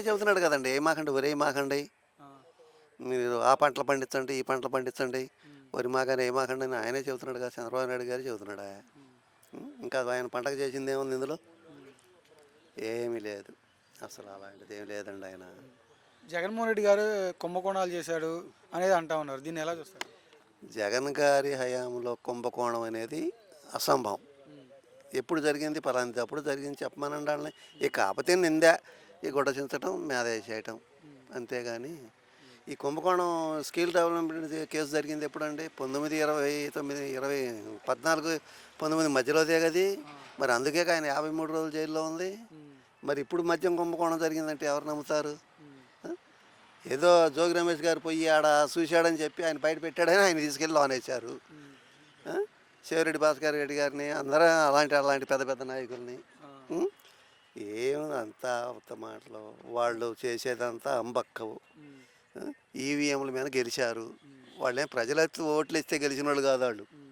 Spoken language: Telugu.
ఆయనే చెబుతున్నాడు కదండి, ఏమాకండి ఒరే మాకండి, ఆ! మీరు ఆ పంటలు పండించండి, ఈ పంటలు పండించండి, హ్మ్. వరి మాకని ఏమాకండి అని ఆయనే చెబుతున్నాడు కదా, చంద్రబాబు నాయుడు గారు చెబుతున్నాడా. హ్మ్. ఇంకా ఆయన పంటకు చేసింది ఏముంది ఇందులో? హ్మ్. ఏమీ లేదు. అసలు అలాంటిది ఏమి లేదండి ఆయన. హ్మ్. జగన్మోహన్ రెడ్డి గారు కుంభకోణాలు చేశాడు అనేది అంటా ఉన్నారు. దీన్ని ఎలా చూస్తారు? జగన్ గారి హయాంలో కుంభకోణం అనేది అసంభవం. హ్మ్. ఎప్పుడు జరిగింది పలాంది అప్పుడు జరిగింది చెప్పమనండి వాళ్ళని. ఇక కాకపోతే నిందా ఈ హ్మ్. గుడ్డ చించటం మీద వేసేయటం, హ్మ్. అంతేగాని హ్మ్. ఈ కుంభకోణం స్కిల్ డెవలప్మెంట్ కేసు జరిగింది ఎప్పుడండి? 19 మధ్యలోదే కది. ఆ! మరి అందుకే ఆయన 53 రోజులు జైల్లో ఉంది. హ్మ్. మరి ఇప్పుడు మద్యం కుంభకోణం జరిగిందంటే ఎవరు నమ్ముతారు? హ్మ్. ఆ? ఏదో జోగి రమేష్ గారు పోయి ఆడ చూశాడని చెప్పి ఆయన బయట పెట్టాడని ఆయన తీసుకెళ్ళి లోనేశారు. హ్మ్. ఆ? శివరెడ్డి భాస్కర్ రెడ్డి గారిని అందరూ అలాంటి అలాంటి పెద్ద పెద్ద నాయకుల్ని. ఆ! ఉం? ఏముంది అంతా ఉత్త మాటలు. వాళ్ళు చేసేదంతా అంబక్కవు. హ్మ్. ఈవీఎంల మీద గెలిచారు. హ్మ్. వాళ్ళేం ప్రజలెత్తి ఓట్లు ఇస్తే గెలిచిన వాళ్ళు కాదు వాళ్ళు. హ్మ్.